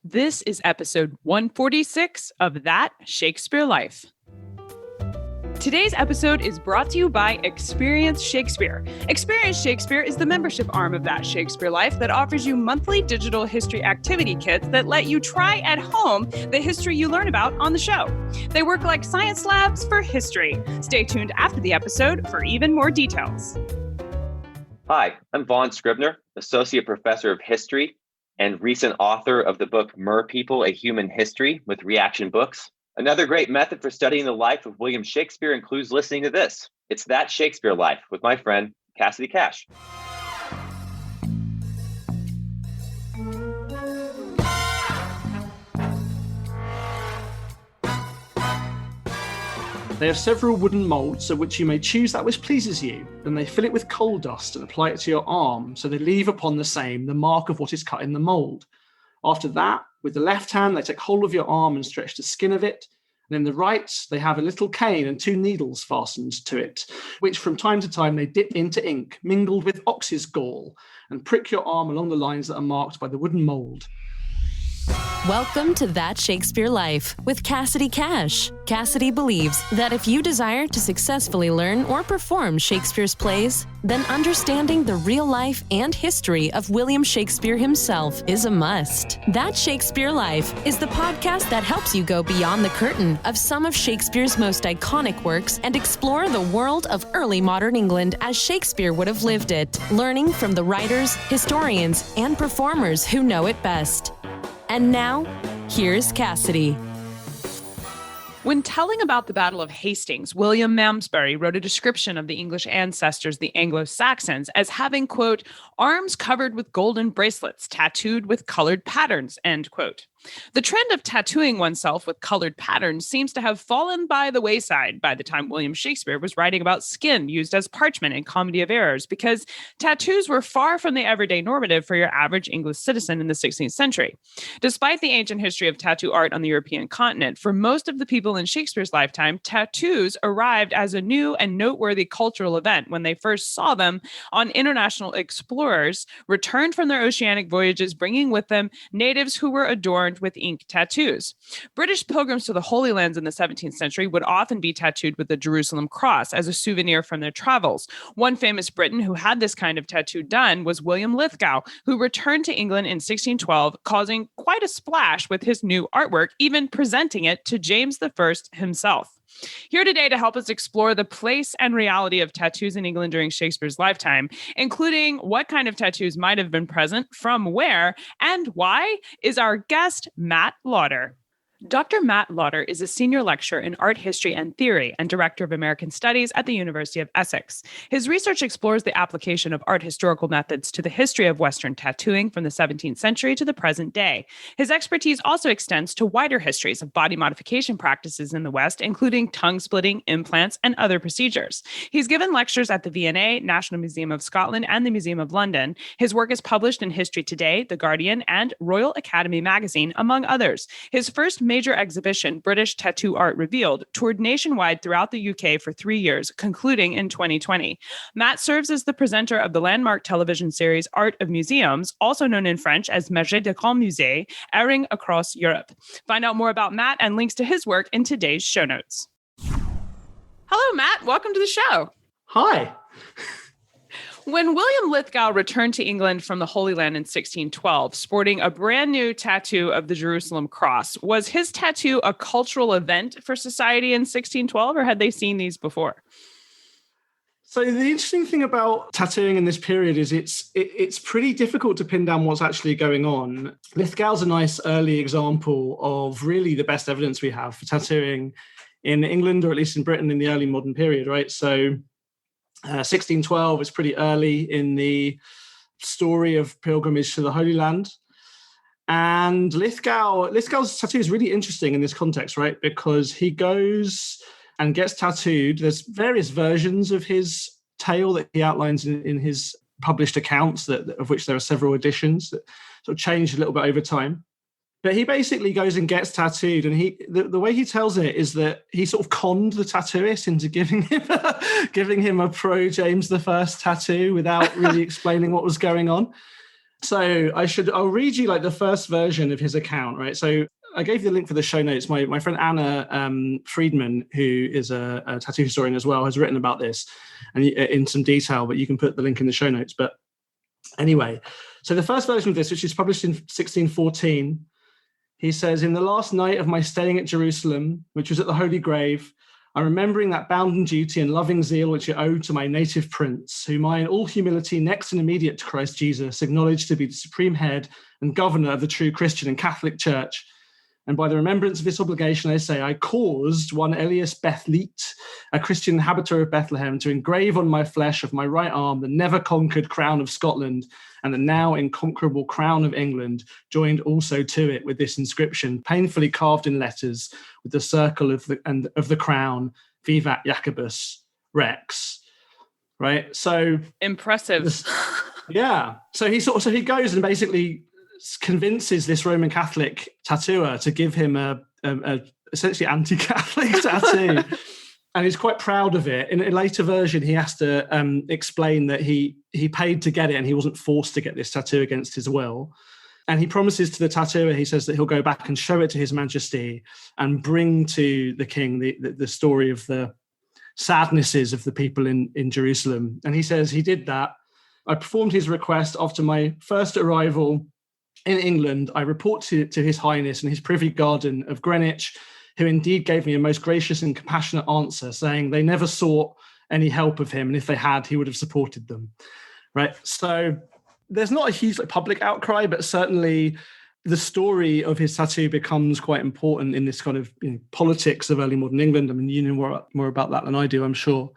This is episode 146 of That Shakespeare Life. Today's episode is brought to you by Experience Shakespeare. Experience Shakespeare is the membership arm of That Shakespeare Life that offers you monthly digital history activity kits that let you try at home the history you learn about on the show. They work like science labs for history. Stay tuned after the episode for even more details. Hi, I'm Vaughn Scribner, Associate Professor of History and recent author of the book Mer People, A Human History with Reaction Books. Another great method for studying the life of William Shakespeare includes listening to this. It's That Shakespeare Life with my friend, Cassidy Cash. They have several wooden moulds of which you may choose that which pleases you. Then they fill it with coal dust and apply it to your arm, so they leave upon the same the mark of what is cut in the mould. After that, with the left hand, they take hold of your arm and stretch the skin of it. And in the right, they have a little cane and 2 needles fastened to it, which from time to time they dip into ink, mingled with ox's gall, and prick your arm along the lines that are marked by the wooden mould. Welcome to That Shakespeare Life with Cassidy Cash. Cassidy believes that if you desire to successfully learn or perform Shakespeare's plays, then understanding the real life and history of William Shakespeare himself is a must. That Shakespeare Life is the podcast that helps you go beyond the curtain of some of Shakespeare's most iconic works and explore the world of early modern England as Shakespeare would have lived it, learning from the writers, historians, and performers who know it best. And now, here's Cassidy. When telling about the Battle of Hastings, William Malmesbury wrote a description of the English ancestors, the Anglo Saxons, as having, quote, arms covered with golden bracelets, tattooed with colored patterns, end quote. The trend of tattooing oneself with colored patterns seems to have fallen by the wayside by the time William Shakespeare was writing about skin used as parchment in Comedy of Errors, because tattoos were far from the everyday normative for your average English citizen in the 16th century. Despite the ancient history of tattoo art on the European continent, for most of the people in Shakespeare's lifetime, tattoos arrived as a new and noteworthy cultural event when they first saw them on international explorers returned from their oceanic voyages, bringing with them natives who were adorned with ink tattoos. British pilgrims to the Holy Lands in the 17th century would often be tattooed with the Jerusalem cross as a souvenir from their travels. One famous Briton who had this kind of tattoo done was William Lithgow, who returned to England in 1612, causing quite a splash with his new artwork, even presenting it to James I himself. Here today to help us explore the place and reality of tattoos in England during Shakespeare's lifetime, including what kind of tattoos might have been present, from where, and why, is our guest, Matt Lodder. Dr. Matt Lodder is a senior lecturer in art history and theory and director of American Studies at the University of Essex. His research explores the application of art historical methods to the history of Western tattooing from the 17th century to the present day. His expertise also extends to wider histories of body modification practices in the West, including tongue splitting, implants, and other procedures. He's given lectures at the V&A, National Museum of Scotland, and the Museum of London. His work is published in History Today, The Guardian, and Royal Academy magazine, among others. His first major exhibition, British Tattoo Art Revealed, toured nationwide throughout the UK for 3 years, concluding in 2020. Matt serves as the presenter of the landmark television series Art of Museums, also known in French as Musée des Grands Musées, airing across Europe. Find out more about Matt and links to his work in today's show notes. Hello, Matt. Welcome to the show. Hi. When William Lithgow returned to England from the Holy Land in 1612, sporting a brand new tattoo of the Jerusalem cross, was his tattoo a cultural event for society in 1612, or had they seen these before? So the interesting thing about tattooing in this period is it's pretty difficult to pin down what's actually going on. Lithgow's a nice early example of really the best evidence we have for tattooing in England, or at least in Britain in the early modern period, right? So 1612 is pretty early in the story of pilgrimage to the Holy Land. And Lithgow's tattoo is really interesting in this context, right? Because he goes and gets tattooed. There's various versions of his tale that he outlines in his published accounts, of which there are several editions that sort of changed a little bit over time. But he basically goes and gets tattooed, and the way he tells it is that he sort of conned the tattooist into giving him a pro James I tattoo without really explaining what was going on. So I'll read you like the first version of his account, right? So I gave you the link for the show notes. My friend Anna Friedman, who is a tattoo historian as well, has written about this and in some detail, but you can put the link in the show notes. But anyway, so the first version of this, which is published in 1614, he says, "In the last night of my staying at Jerusalem, which was at the Holy Grave, I'm remembering that bounden duty and loving zeal which I owe to my native prince, whom I in all humility next and immediate to Christ Jesus acknowledge to be the supreme head and governor of the true Christian and Catholic Church. And by the remembrance of this obligation, I say, I caused one Elias Bethleet, a Christian inhabitor of Bethlehem, to engrave on my flesh of my right arm the never-conquered crown of Scotland and the now incomparable crown of England, joined also to it with this inscription, painfully carved in letters, with the circle of the crown, Vivat Jacobus Rex." Right? So impressive. Yeah. So he goes and basically convinces this Roman Catholic tattooer to give him a essentially anti-Catholic tattoo. And he's quite proud of it. In a later version, he has to explain that he paid to get it and he wasn't forced to get this tattoo against his will. And he promises to the tattooer, he says that he'll go back and show it to His Majesty and bring to the king the story of the sadnesses of the people in Jerusalem. And he says he did that. I performed his request after my first arrival in England. I report to His Highness and His Privy Garden of Greenwich, who indeed gave me a most gracious and compassionate answer, saying they never sought any help of him, and if they had, he would have supported them. Right? So there's not a huge public outcry, but certainly the story of his tattoo becomes quite important in this kind of politics of early modern England. I mean, you know more about that than I do, I'm sure.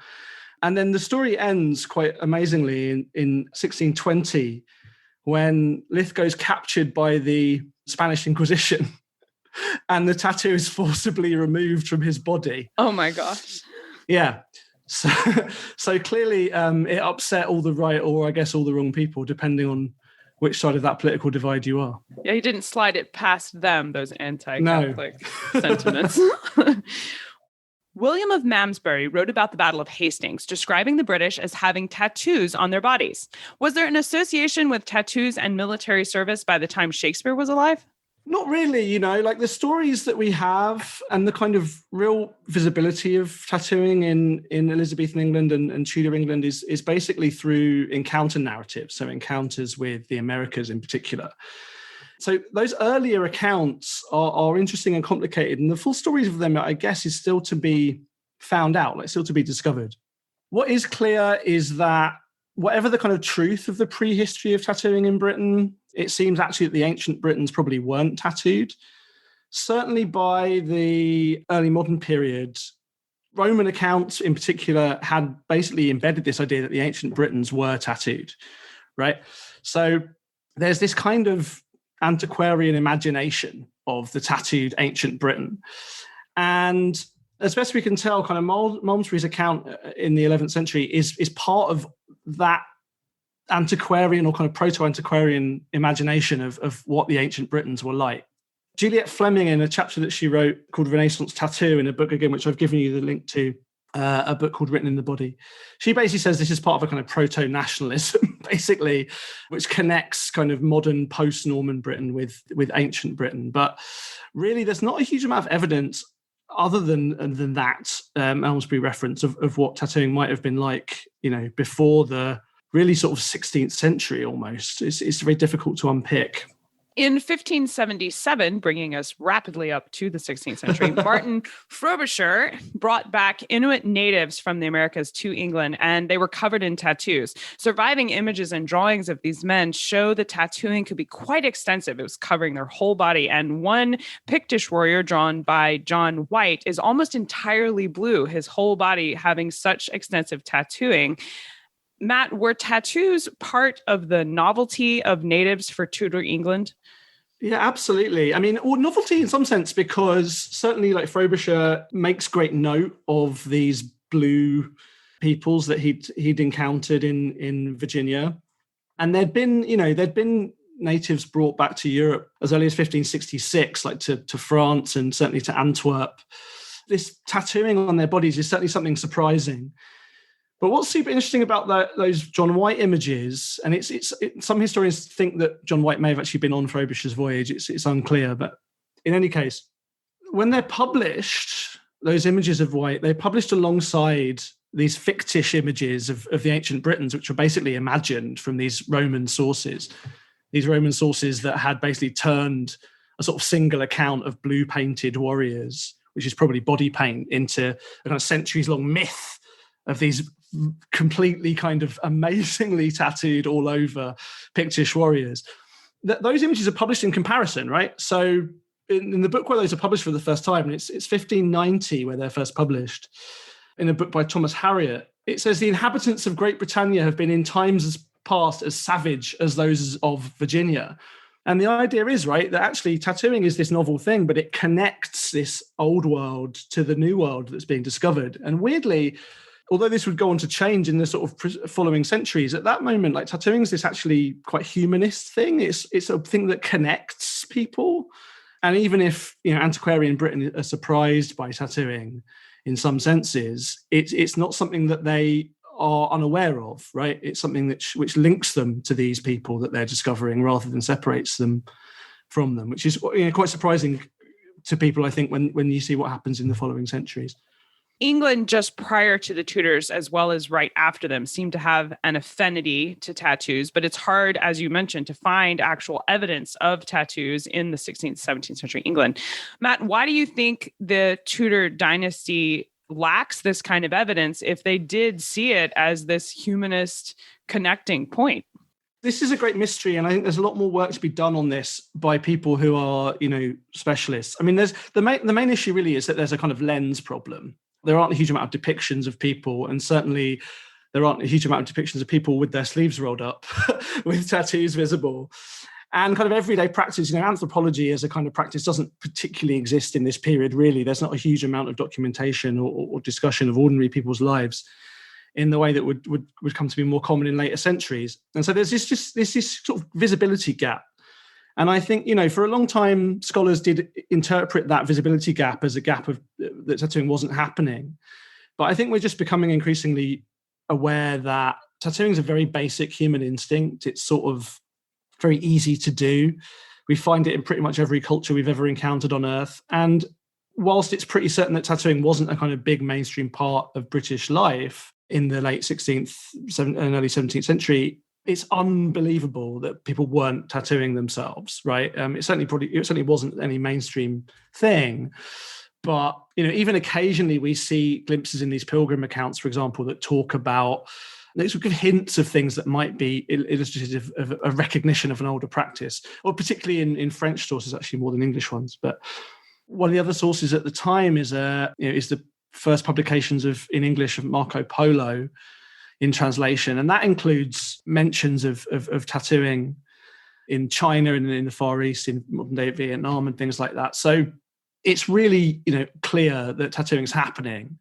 And then the story ends quite amazingly in 1620, when Lithgow is captured by the Spanish Inquisition and the tattoo is forcibly removed from his body. Oh my gosh. Yeah. So clearly it upset all the right, or I guess all the wrong people, depending on which side of that political divide you are. Yeah, he didn't slide it past them, those anti-Catholic sentiments. William of Malmesbury wrote about the Battle of Hastings, describing the British as having tattoos on their bodies. Was there an association with tattoos and military service by the time Shakespeare was alive? Not really, like the stories that we have and the kind of real visibility of tattooing in Elizabethan England and Tudor England is basically through encounter narratives, so encounters with the Americas in particular. So those earlier accounts are interesting and complicated, and the full stories of them, I guess, is still to be found out, still to be discovered. What is clear is that whatever the kind of truth of the prehistory of tattooing in Britain, it seems actually that the ancient Britons probably weren't tattooed. Certainly by the early modern period, Roman accounts in particular had basically embedded this idea that the ancient Britons were tattooed, right? So there's this kind of antiquarian imagination of the tattooed ancient Britain. And as best we can tell, kind of Malmesbury's account in the 11th century is part of that antiquarian or kind of proto-antiquarian imagination of what the ancient Britons were like. Juliet Fleming, in a chapter that she wrote called Renaissance Tattoo, in a book, again, which I've given you the link to, a book called Written in the Body, she basically says this is part of a kind of proto-nationalism, basically, which connects kind of modern post-Norman Britain with ancient Britain. But really, there's not a huge amount of evidence other than that Malmesbury reference of what tattooing might have been like, before the really sort of 16th century almost. It's very difficult to unpick. In 1577, bringing us rapidly up to the 16th century, Martin Frobisher brought back Inuit natives from the Americas to England, and they were covered in tattoos. Surviving images and drawings of these men show that tattooing could be quite extensive. It was covering their whole body, and one Pictish warrior drawn by John White is almost entirely blue, his whole body having such extensive tattooing. Matt, were tattoos part of the novelty of natives for Tudor England? Yeah, absolutely. I mean, novelty in some sense, because certainly like Frobisher makes great note of these blue peoples that he'd encountered in Virginia. And there'd been natives brought back to Europe as early as 1566, like to France and certainly to Antwerp. This tattooing on their bodies is certainly something surprising. But what's super interesting about those John White images, and some historians think that John White may have actually been on Frobisher's voyage. It's unclear, but in any case, when they're published, those images of White, they're published alongside these fictitious images of the ancient Britons, which were basically imagined from these Roman sources. These Roman sources that had basically turned a sort of single account of blue-painted warriors, which is probably body paint, into a kind of centuries-long myth of these completely kind of amazingly tattooed all over Pictish warriors. Those images are published in comparison, right? So in the book where those are published for the first time, and it's 1590 where they're first published, in a book by Thomas Harriot, it says the inhabitants of Great Britannia have been in times past as savage as those of Virginia. And the idea is, right, that actually tattooing is this novel thing, but it connects this old world to the new world that's being discovered. And weirdly, although this would go on to change in the sort of following centuries, at that moment, like tattooing is this actually quite humanist thing. It's a thing that connects people. And even if, antiquarian Britain are surprised by tattooing in some senses, it's not something that they are unaware of, right? It's something which links them to these people that they're discovering rather than separates them from them, which is quite surprising to people, I think, when you see what happens in the following centuries. England, just prior to the Tudors, as well as right after them, seemed to have an affinity to tattoos, but it's hard, as you mentioned, to find actual evidence of tattoos in the 16th, 17th century England. Matt, why do you think the Tudor dynasty lacks this kind of evidence if they did see it as this humanist connecting point? This is a great mystery, and I think there's a lot more work to be done on this by people who are, specialists. I mean, there's the main issue really is that there's a kind of lens problem. There aren't a huge amount of depictions of people, and certainly there aren't a huge amount of depictions of people with their sleeves rolled up, with tattoos visible. And kind of everyday practice, anthropology as a kind of practice doesn't particularly exist in this period, really. There's not a huge amount of documentation or discussion of ordinary people's lives in the way that would come to be more common in later centuries. And so there's this sort of visibility gap. And I think, for a long time, scholars did interpret that visibility gap as a gap of that tattooing wasn't happening. But I think we're just becoming increasingly aware that tattooing is a very basic human instinct. It's sort of very easy to do. We find it in pretty much every culture we've ever encountered on Earth. And whilst it's pretty certain that tattooing wasn't a kind of big mainstream part of British life in the late 16th and early 17th century, it's unbelievable that people weren't tattooing themselves, right? It certainly wasn't any mainstream thing. But, even occasionally we see glimpses in these pilgrim accounts, for example, that talk about, they sort of give hints of things that might be illustrative of a recognition of an older practice, or particularly in French sources, actually more than English ones. But one of the other sources at the time is the first publications in English of Marco Polo in translation. And that includes mentions of tattooing in China and in the Far East, in modern day Vietnam and things like that. So it's really, clear that tattooing is happening.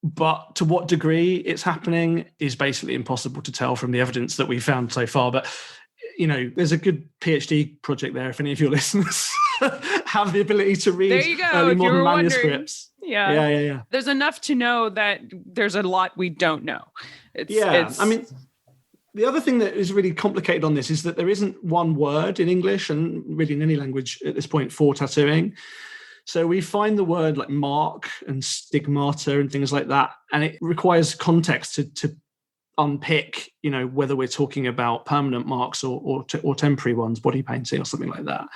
But to what degree it's happening is basically impossible to tell from the evidence that we've found so far. But, there's a good PhD project there if any of your listeners have the ability to read early modern manuscripts. Yeah. There's enough to know that there's a lot we don't know. I mean, the other thing that is really complicated on this is that there isn't one word in English and really in any language at this point for tattooing. So we find the word like mark and stigmata and things like that, and it requires context to unpick, whether we're talking about permanent marks or temporary ones, body painting or something like that.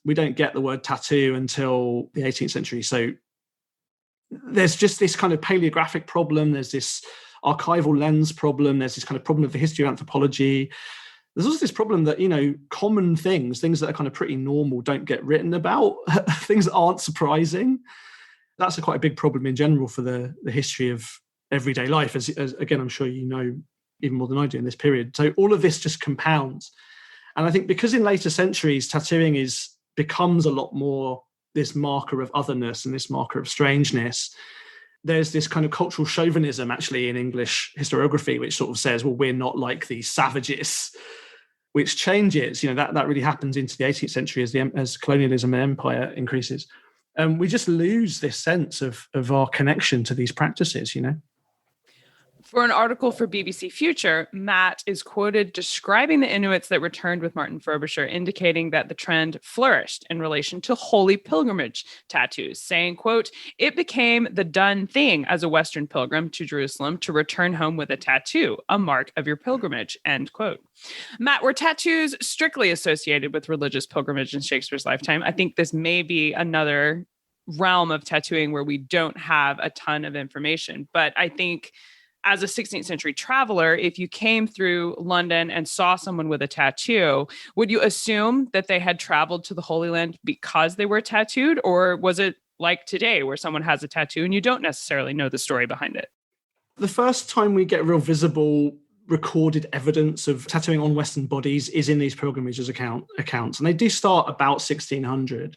We don't get the word tattoo until the 18th century. So there's just this kind of paleographic problem. There's this archival lens problem. There's this kind of problem of the history of anthropology. There's also this problem that, common things that are kind of pretty normal don't get written about, things that aren't surprising. That's quite a big problem in general for the history of everyday life, as again, I'm sure even more than I do in this period. So all of this just compounds. And I think because in later centuries, tattooing becomes a lot more this marker of otherness and this marker of strangeness, there's this kind of cultural chauvinism actually in English historiography, which sort of says, well, we're not like these savages, which changes, that really happens into the 18th century as colonialism and empire increases. We just lose this sense of our connection to these practices, For an article for BBC Future, Matt is quoted describing the Inuits that returned with Martin Frobisher, indicating that the trend flourished in relation to holy pilgrimage tattoos, saying, quote, "It became the done thing as a Western pilgrim to Jerusalem to return home with a tattoo, a mark of your pilgrimage," end quote. Matt, were tattoos strictly associated with religious pilgrimage in Shakespeare's lifetime? I think this may be another realm of tattooing where we don't have a ton of information, but I think as a 16th century traveler, if you came through London and saw someone with a tattoo, would you assume that they had traveled to the Holy Land because they were tattooed? Or was it like today where someone has a tattoo and you don't necessarily know the story behind it? The first time we get real visible recorded evidence of tattooing on Western bodies is in these pilgrimages accounts. And they do start about 1600.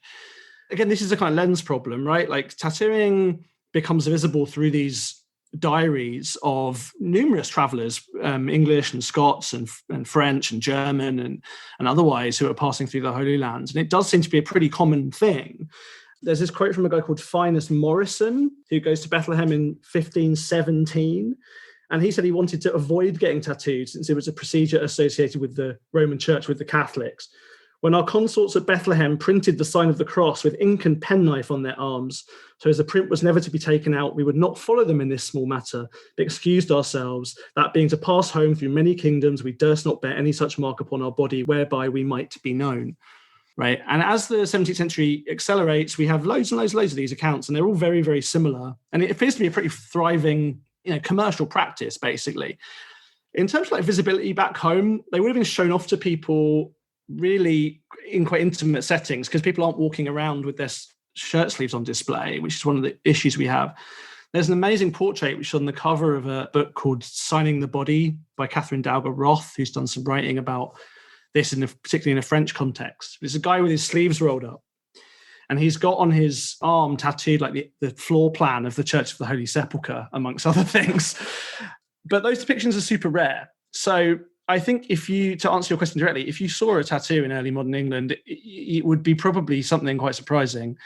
Again, this is a kind of lens problem, right? Like tattooing becomes visible through these diaries of numerous travelers, English and Scots and French and German and otherwise, who are passing through the Holy Lands. And it does seem to be a pretty common thing. There's this quote from a guy called Fiennes Morrison, who goes to Bethlehem in 1517. And he said he wanted to avoid getting tattooed since it was a procedure associated with the Roman Church, with the Catholics. When our consorts at Bethlehem printed the sign of the cross with ink and penknife on their arms, so as the print was never to be taken out, we would not follow them in this small matter, but excused ourselves, that being to pass home through many kingdoms, we durst not bear any such mark upon our body, whereby we might be known. Right. And as the 17th century accelerates, we have loads and loads of these accounts, and they're all very, very similar. And it appears to be a pretty thriving, commercial practice, basically. In terms of like visibility back home, they would have been shown off to people really in quite intimate settings, because people aren't walking around with their shirt sleeves on display, which is one of the issues we have. There's an amazing portrait which is on the cover of a book called Signing the Body by Catherine Dowger Roth, who's done some writing about this, particularly in a French context. It's a guy with his sleeves rolled up, and he's got on his arm tattooed like the floor plan of the Church of the Holy Sepulchre, amongst other things. But those depictions are super rare. So I think to answer your question directly, if you saw a tattoo in early modern England, it would be probably something quite surprising.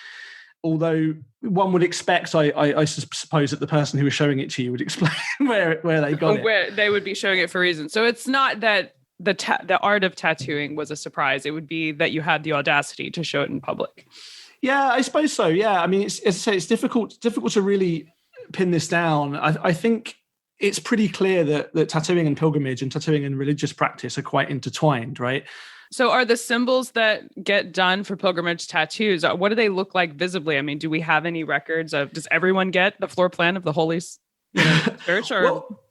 Although one would expect, I suppose, that the person who was showing it to you would explain where they got it. Where they would be showing it for a reason. So it's not that the art of tattooing was a surprise. It would be that you had the audacity to show it in public. Yeah, I suppose so. Yeah, I mean, as I say, it's difficult to really pin this down. I think it's pretty clear that tattooing and pilgrimage and tattooing and religious practice are quite intertwined, right? So are the symbols that get done for pilgrimage tattoos, what do they look like visibly? I mean, do we have any records does everyone get the floor plan of the Holy Church? Or? Well,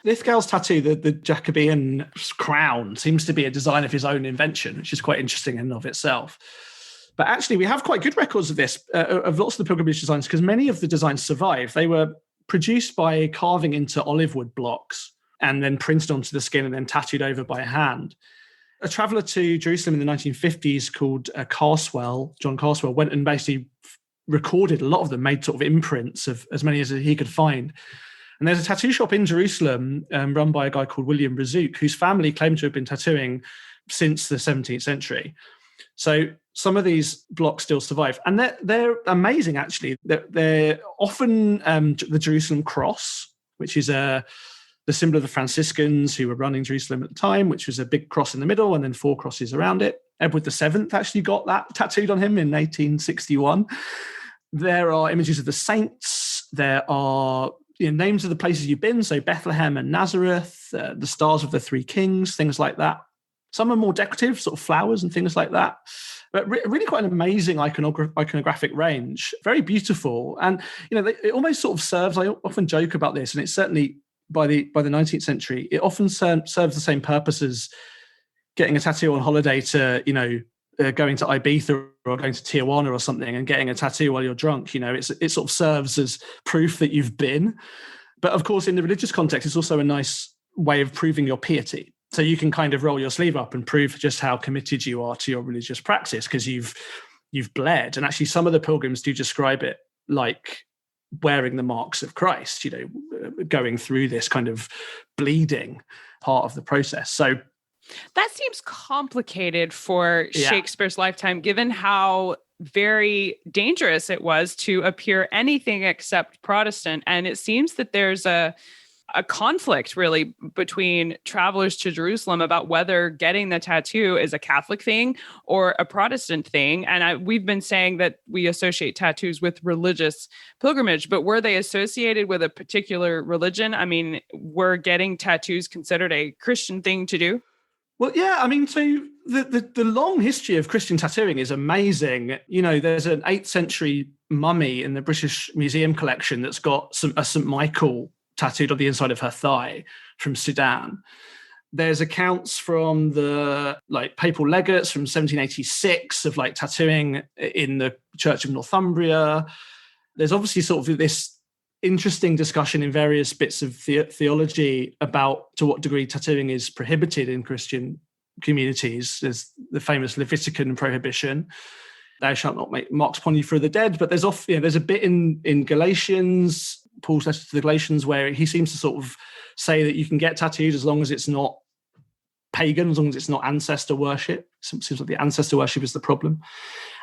Lithgow's tattoo, the Jacobean crown, seems to be a design of his own invention, which is quite interesting in and of itself. But actually, we have quite good records of this, of lots of the pilgrimage designs, because many of the designs survive. They were produced by carving into olive wood blocks and then printed onto the skin and then tattooed over by hand. A traveller to Jerusalem in the 1950s called John Carswell, went and basically recorded a lot of them, made sort of imprints of as many as he could find. And there's a tattoo shop in Jerusalem run by a guy called William Lithgow, whose family claimed to have been tattooing since the 17th century. So some of these blocks still survive. And they're amazing, actually. They're often the Jerusalem cross, which is the symbol of the Franciscans who were running Jerusalem at the time, which was a big cross in the middle and then 4 crosses around it. Edward VII actually got that tattooed on him in 1861. There are images of the saints. There are names of the places you've been, so Bethlehem and Nazareth, the stars of the 3 kings, things like that. Some are more decorative, sort of flowers and things like that. But really quite an amazing iconographic range, very beautiful. And, it almost sort of serves, I often joke about this, and it's certainly by the 19th century, it often serves the same purpose as getting a tattoo on holiday to, going to Ibiza or going to Tijuana or something and getting a tattoo while you're drunk. It sort of serves as proof that you've been. But of course, in the religious context, it's also a nice way of proving your piety. So you can kind of roll your sleeve up and prove just how committed you are to your religious practice because you've bled. And actually, some of the pilgrims do describe it like wearing the marks of Christ, going through this kind of bleeding part of the process. So that seems complicated for Shakespeare's lifetime, given how very dangerous it was to appear anything except Protestant. And it seems that there's a a conflict really between travelers to Jerusalem about whether getting the tattoo is a Catholic thing or a Protestant thing. And we've been saying that we associate tattoos with religious pilgrimage, but were they associated with a particular religion? I mean, were getting tattoos considered a Christian thing to do? Well, yeah, I mean, so the long history of Christian tattooing is amazing. You know, there's an 8th century mummy in the British Museum collection that's got a St. Michael tattooed on the inside of her thigh from Sudan. There's accounts from the papal legates from 1786 of tattooing in the Church of Northumbria. There's obviously sort of this interesting discussion in various bits of theology about to what degree tattooing is prohibited in Christian communities. There's the famous Levitican prohibition, "Thou shalt not make marks upon you for the dead." But there's there's a bit in Galatians, Paul's letter to the Galatians, where he seems to sort of say that you can get tattooed as long as it's not pagan, as long as it's not ancestor worship. It seems like the ancestor worship is the problem.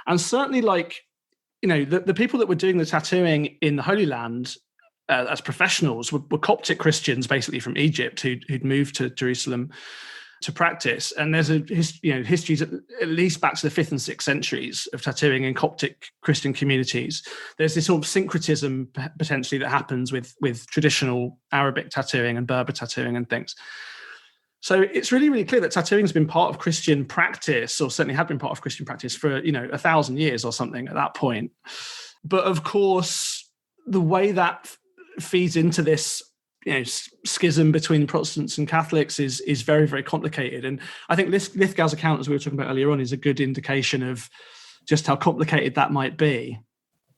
And certainly, the people that were doing the tattooing in the Holy Land as professionals were Coptic Christians, basically from Egypt, who'd moved to Jerusalem to practice. And there's histories at least back to the 5th and 6th centuries of tattooing in Coptic Christian communities. There's this sort of syncretism potentially that happens with traditional Arabic tattooing and Berber tattooing and things. So it's really, really clear that tattooing has been part of Christian practice, or certainly had been part of Christian practice for 1,000 years or something at that point. But of course, the way that feeds into this schism between Protestants and Catholics is very, very complicated. And I think Lithgow's account, as we were talking about earlier on, is a good indication of just how complicated that might be.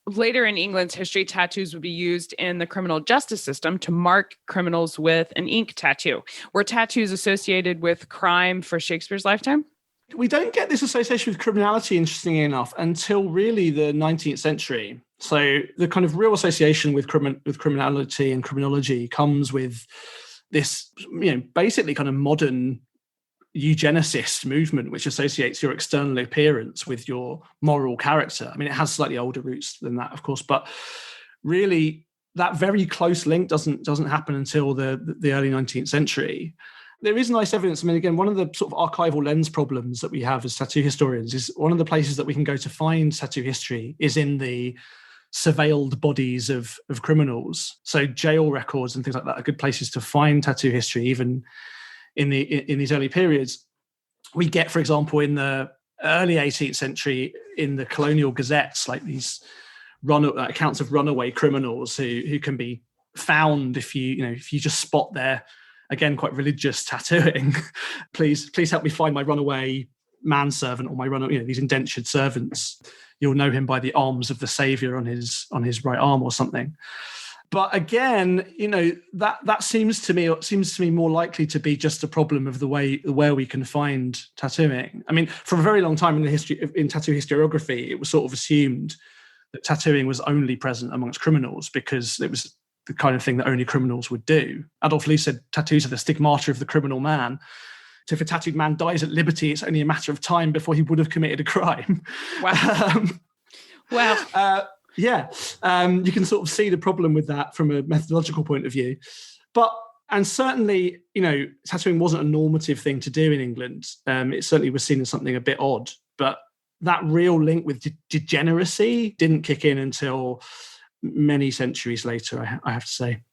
Later in England's history, tattoos would be used in the criminal justice system to mark criminals with an ink tattoo. Were tattoos associated with crime for Shakespeare's lifetime? We don't get this association with criminality, interestingly enough, until really the 19th century. So the kind of real association with criminality and criminology comes with this, basically kind of modern eugenicist movement, which associates your external appearance with your moral character. I mean, it has slightly older roots than that, of course, but really that very close link doesn't happen until the early 19th century. There is nice evidence. I mean, again, one of the sort of archival lens problems that we have as tattoo historians is one of the places that we can go to find tattoo history is in the surveilled bodies of criminals. So jail records and things like that are good places to find tattoo history, even in these early periods. We get, for example, in the early 18th century, in the colonial gazettes, like these accounts of runaway criminals who can be found if you just spot their, again, quite religious tattooing. please help me find my runaway manservant or my these indentured servants. You'll know him by the arms of the Savior on his right arm or something. But again, that seems to me more likely to be just a problem of where we can find tattooing. I mean, for a very long time in tattoo historiography, it was sort of assumed that tattooing was only present amongst criminals because it was the kind of thing that only criminals would do. Adolf Lee said tattoos are the stigmata of the criminal man. So if a tattooed man dies at liberty, it's only a matter of time before he would have committed a crime. Wow. Wow. You can sort of see the problem with that from a methodological point of view. And certainly, tattooing wasn't a normative thing to do in England. It certainly was seen as something a bit odd. But that real link with degeneracy didn't kick in until many centuries later, I have to say.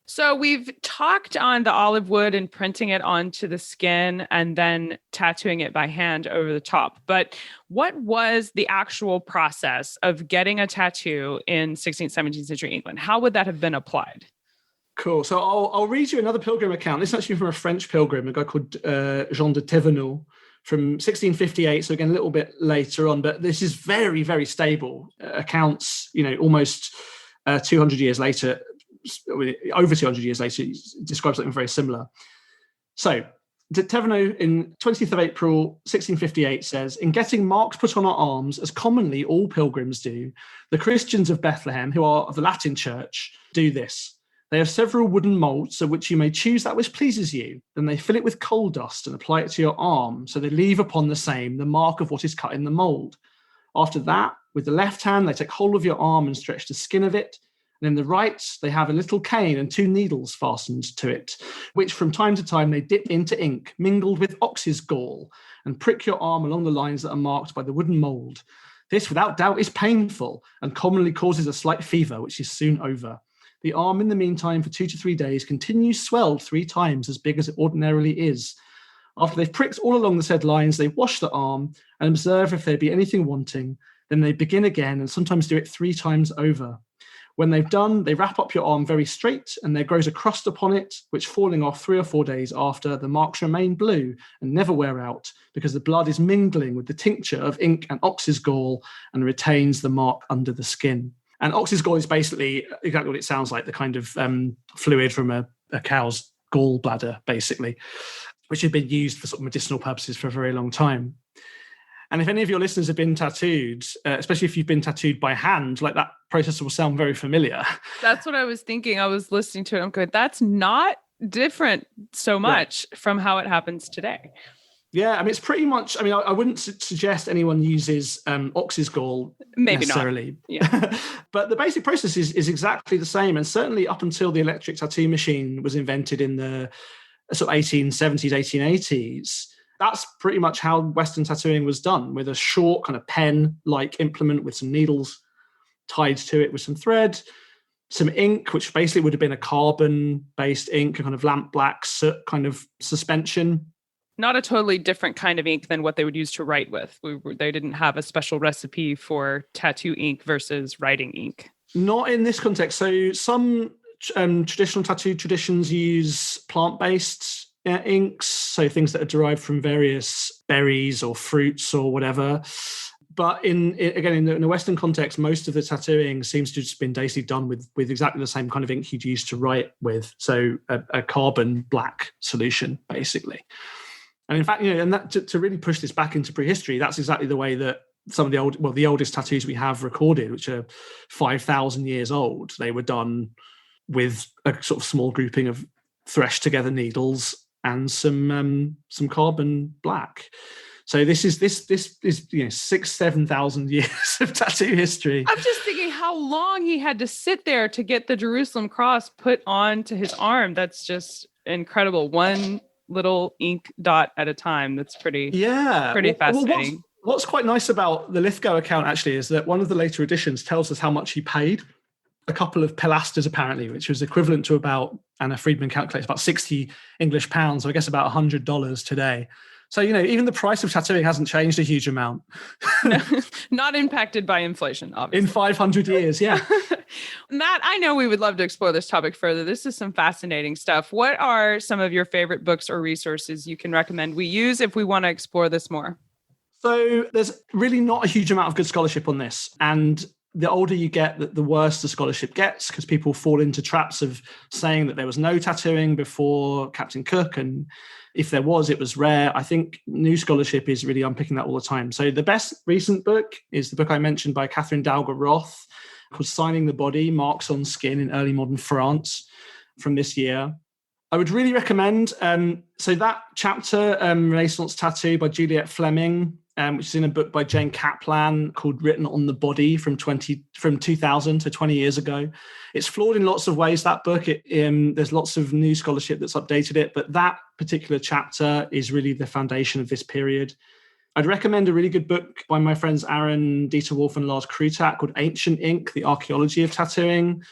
So we've talked on the olive wood and printing it onto the skin and then tattooing it by hand over the top. But what was the actual process of getting a tattoo in 16th, 17th century England? How would that have been applied? Cool. So I'll read you another pilgrim account. This is actually from a French pilgrim, a guy called Jean de Thévenot from 1658. So again, a little bit later on, but this is very, very stable accounts, almost 200 years later. Over 200 years later, he describes something very similar. So, de Thévenot in 20th of April, 1658 says, "In getting marks put on our arms, as commonly all pilgrims do, the Christians of Bethlehem, who are of the Latin Church, do this. They have several wooden moulds of which you may choose that which pleases you. Then they fill it with coal dust and apply it to your arm, so they leave upon the same the mark of what is cut in the mould. After that, with the left hand, they take hold of your arm and stretch the skin of it, And in the right, they have a little cane and 2 needles fastened to it, which from time to time they dip into ink mingled with ox's gall and prick your arm along the lines that are marked by the wooden mould. This, without doubt, is painful and commonly causes a slight fever, which is soon over. The arm, in the meantime, for 2 to 3 days, continues swelled 3 times as big as it ordinarily is. After they've pricked all along the said lines, they wash the arm and observe if there be anything wanting. Then they begin again and sometimes do it 3 times over. When they've done, they wrap up your arm very straight, and there grows a crust upon it, which falling off 3 or 4 days after, the marks remain blue and never wear out, because the blood is mingling with the tincture of ink and ox's gall and retains the mark under the skin. And ox's gall is basically exactly what it sounds like, the kind of fluid from a cow's gallbladder, basically, which had been used for sort of medicinal purposes for a very long time. And if any of your listeners have been tattooed, especially if you've been tattooed by hand, like that process will sound very familiar. That's what I was thinking. I was listening to it. I'm going, that's not different so much from how it happens today. Yeah, I mean, it's pretty much, I mean, I wouldn't suggest anyone uses ox's gall Maybe necessarily. Not. Yeah. But the basic process is exactly the same. And certainly up until the electric tattoo machine was invented in the sort of 1870s, 1880s, that's pretty much how Western tattooing was done, with a short kind of pen-like implement with some needles tied to it with some thread, some ink, which basically would have been a carbon-based ink, a kind of lamp black soot kind of suspension. Not a totally different kind of ink than what they would use to write with. They didn't have a special recipe for tattoo ink versus writing ink. Not in this context. So some traditional tattoo traditions use plant-based inks, so things that are derived from various berries or fruits or whatever. But in the Western context, most of the tattooing seems to have just been basically done with exactly the same kind of ink you'd use to write with. So a carbon black solution, basically. And in fact, and that to really push this back into prehistory, that's exactly the way that some of the oldest tattoos we have recorded, which are 5,000 years old, they were done with a sort of small grouping of threshed together needles and some carbon black. So this is 6,000-7,000 years of tattoo history. I'm just thinking how long he had to sit there to get the Jerusalem cross put onto his arm. That's just incredible. One little ink dot at a time. That's pretty fascinating. What's quite nice about the Lithgow account actually is that one of the later editions tells us how much he paid. A couple of pilasters apparently, which was equivalent to about, Anna Friedman calculates, about 60 English pounds, so I guess about $100 today. So, even the price of tattooing hasn't changed a huge amount. No, not impacted by inflation, obviously. In 500 years, yeah. Matt, I know we would love to explore this topic further. This is some fascinating stuff. What are some of your favorite books or resources you can recommend we use if we want to explore this more? So there's really not a huge amount of good scholarship on this. And the older you get, the worse the scholarship gets, because people fall into traps of saying that there was no tattooing before Captain Cook, and if there was, it was rare. I think new scholarship is really unpicking that all the time. So the best recent book is the book I mentioned by Catherine Dalga-Roth called Signing the Body, Marks on Skin in Early Modern France from this year. I would really recommend, so that chapter, Renaissance Tattoo by Juliet Fleming, which is in a book by Jane Kaplan called Written on the Body from 2000 to 20 years ago. It's flawed in lots of ways, that book. There's lots of new scholarship that's updated it, but that particular chapter is really the foundation of this period. I'd recommend a really good book by my friends Aaron Dieter-Wolf and Lars Krutak called Ancient Ink, The Archaeology of Tattooing,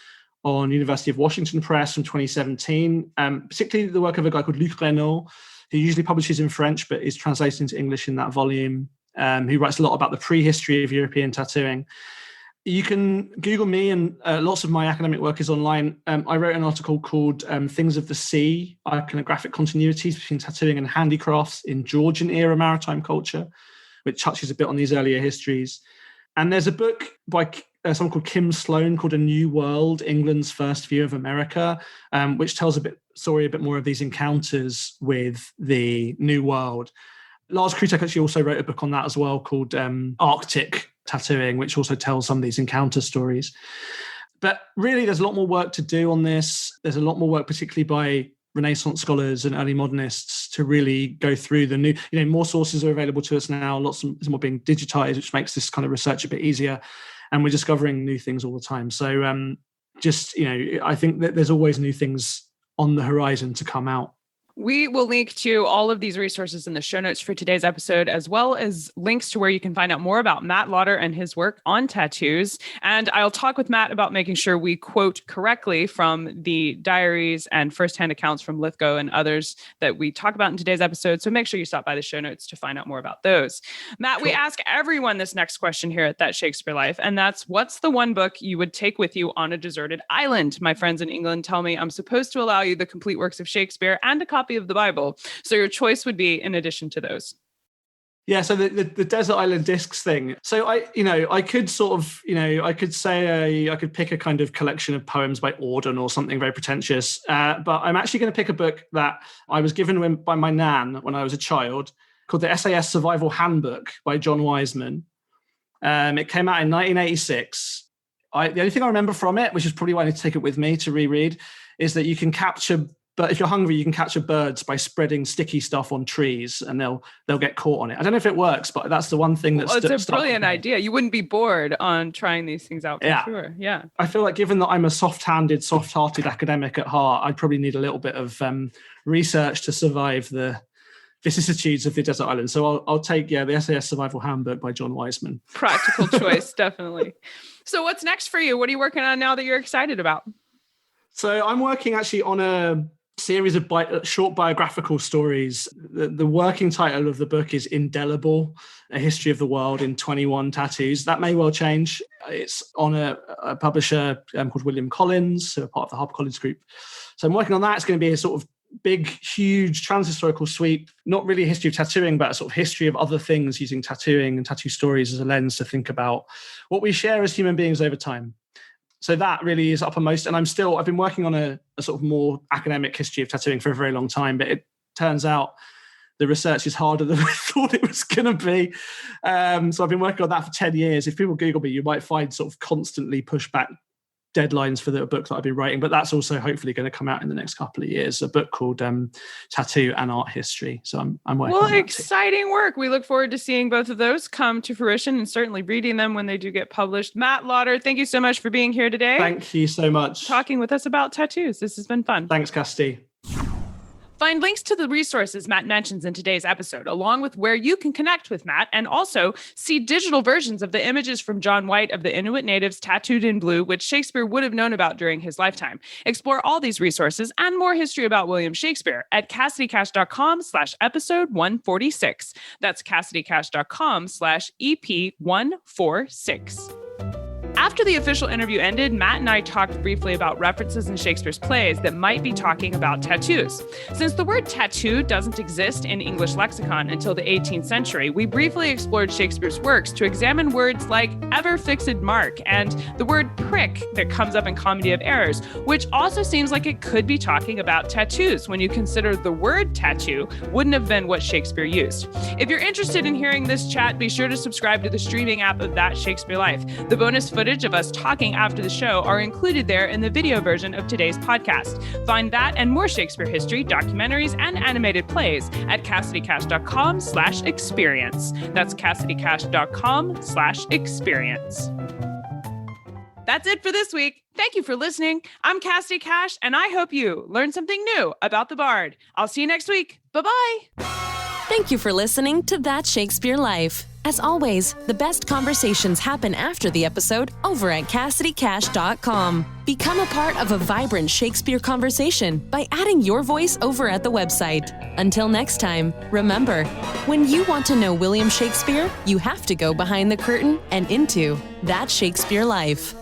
on University of Washington Press from 2017, particularly the work of a guy called Luc Renaud, who usually publishes in French but is translated into English in that volume, who writes a lot about the prehistory of European tattooing. You can Google me, and lots of my academic work is online. I wrote an article called Things of the Sea, Iconographic Continuities Between Tattooing and Handicrafts in Georgian Era Maritime Culture, which touches a bit on these earlier histories. And there's a book by someone called Kim Sloan called A New World, England's First View of America, which tells a bit more of these encounters with the New World. Lars Krutak actually also wrote a book on that as well called Arctic Tattooing, which also tells some of these encounter stories. But really, there's a lot more work to do on this. There's a lot more work, particularly by Renaissance scholars and early modernists, to really go through the new, more sources are available to us now, lots more being digitized, which makes this kind of research a bit easier. And we're discovering new things all the time. So just, I think that there's always new things on the horizon to come out. We will link to all of these resources in the show notes for today's episode, as well as links to where you can find out more about Matt Lodder and his work on tattoos. And I'll talk with Matt about making sure we quote correctly from the diaries and firsthand accounts from Lithgow and others that we talk about in today's episode. So make sure you stop by the show notes to find out more about those. Matt, We ask everyone this next question here at That Shakespeare Life, and that's, what's the one book you would take with you on a deserted island? My friends in England tell me I'm supposed to allow you the complete works of Shakespeare and a copy of the Bible. So your choice would be in addition to those. Yeah, so the desert island discs thing. So I could sort of, I could say I could pick a kind of collection of poems by Auden or something very pretentious. But I'm actually going to pick a book that I was given by my nan when I was a child, called the SAS Survival Handbook by John Wiseman. It came out in 1986. The only thing I remember from it, which is probably why I need to take it with me to reread, is that you can capture. But if you're hungry, you can capture birds by spreading sticky stuff on trees, and they'll get caught on it. I don't know if it works, but that's the one thing that's. It's a brilliant idea. You wouldn't be bored on trying these things out for sure. Yeah. I feel like, given that I'm a soft-hearted academic at heart, I'd probably need a little bit of research to survive the vicissitudes of the desert island. So I'll take the SAS Survival Handbook by John Wiseman. Practical choice, definitely. So what's next for you? What are you working on now that you're excited about? So I'm working actually on a series of short biographical stories. The working title of the book is Indelible, A History of the World in 21 Tattoos. That may well change. It's on a publisher called William Collins, so part of the HarperCollins group. So I'm working on that. It's going to be a sort of big, huge trans-historical sweep, not really a history of tattooing, but a sort of history of other things using tattooing and tattoo stories as a lens to think about what we share as human beings over time. So that really is uppermost. And I've been working on a sort of more academic history of tattooing for a very long time, but it turns out the research is harder than I thought it was going to be. So I've been working on that for 10 years. If people Google me, you might find sort of constantly pushback deadlines for the book that I've been writing, but that's also hopefully going to come out in the next couple of years, a book called Tattoo and Art History. So I'm working on that exciting too. Work. We look forward to seeing both of those come to fruition and certainly reading them when they do get published. Matt Lodder, thank you so much for being here today. Thank you so much. Talking with us about tattoos. This has been fun. Thanks, Cassidy. Find links to the resources Matt mentions in today's episode, along with where you can connect with Matt, and also see digital versions of the images from John White of the Inuit natives tattooed in blue, which Shakespeare would have known about during his lifetime. Explore all these resources and more history about William Shakespeare at CassidyCash.com/episode 146. That's CassidyCash.com/EP146. After the official interview ended, Matt and I talked briefly about references in Shakespeare's plays that might be talking about tattoos. Since the word tattoo doesn't exist in English lexicon until the 18th century, we briefly explored Shakespeare's works to examine words like ever-fixed mark and the word prick that comes up in Comedy of Errors, which also seems like it could be talking about tattoos when you consider the word tattoo wouldn't have been what Shakespeare used. If you're interested in hearing this chat, be sure to subscribe to the streaming app of That Shakespeare Life. The bonus footage of us talking after the show are included there in the video version of today's podcast. Find that and more Shakespeare history, documentaries, and animated plays at CassidyCash.com/experience. That's CassidyCash.com/experience. That's it for this week. Thank you for listening. I'm Cassidy Cash, and I hope you learned something new about the Bard. I'll see you next week. Bye-bye. Thank you for listening to That Shakespeare Life. As always, the best conversations happen after the episode over at CassidyCash.com. Become a part of a vibrant Shakespeare conversation by adding your voice over at the website. Until next time, remember, when you want to know William Shakespeare, you have to go behind the curtain and into That Shakespeare Life.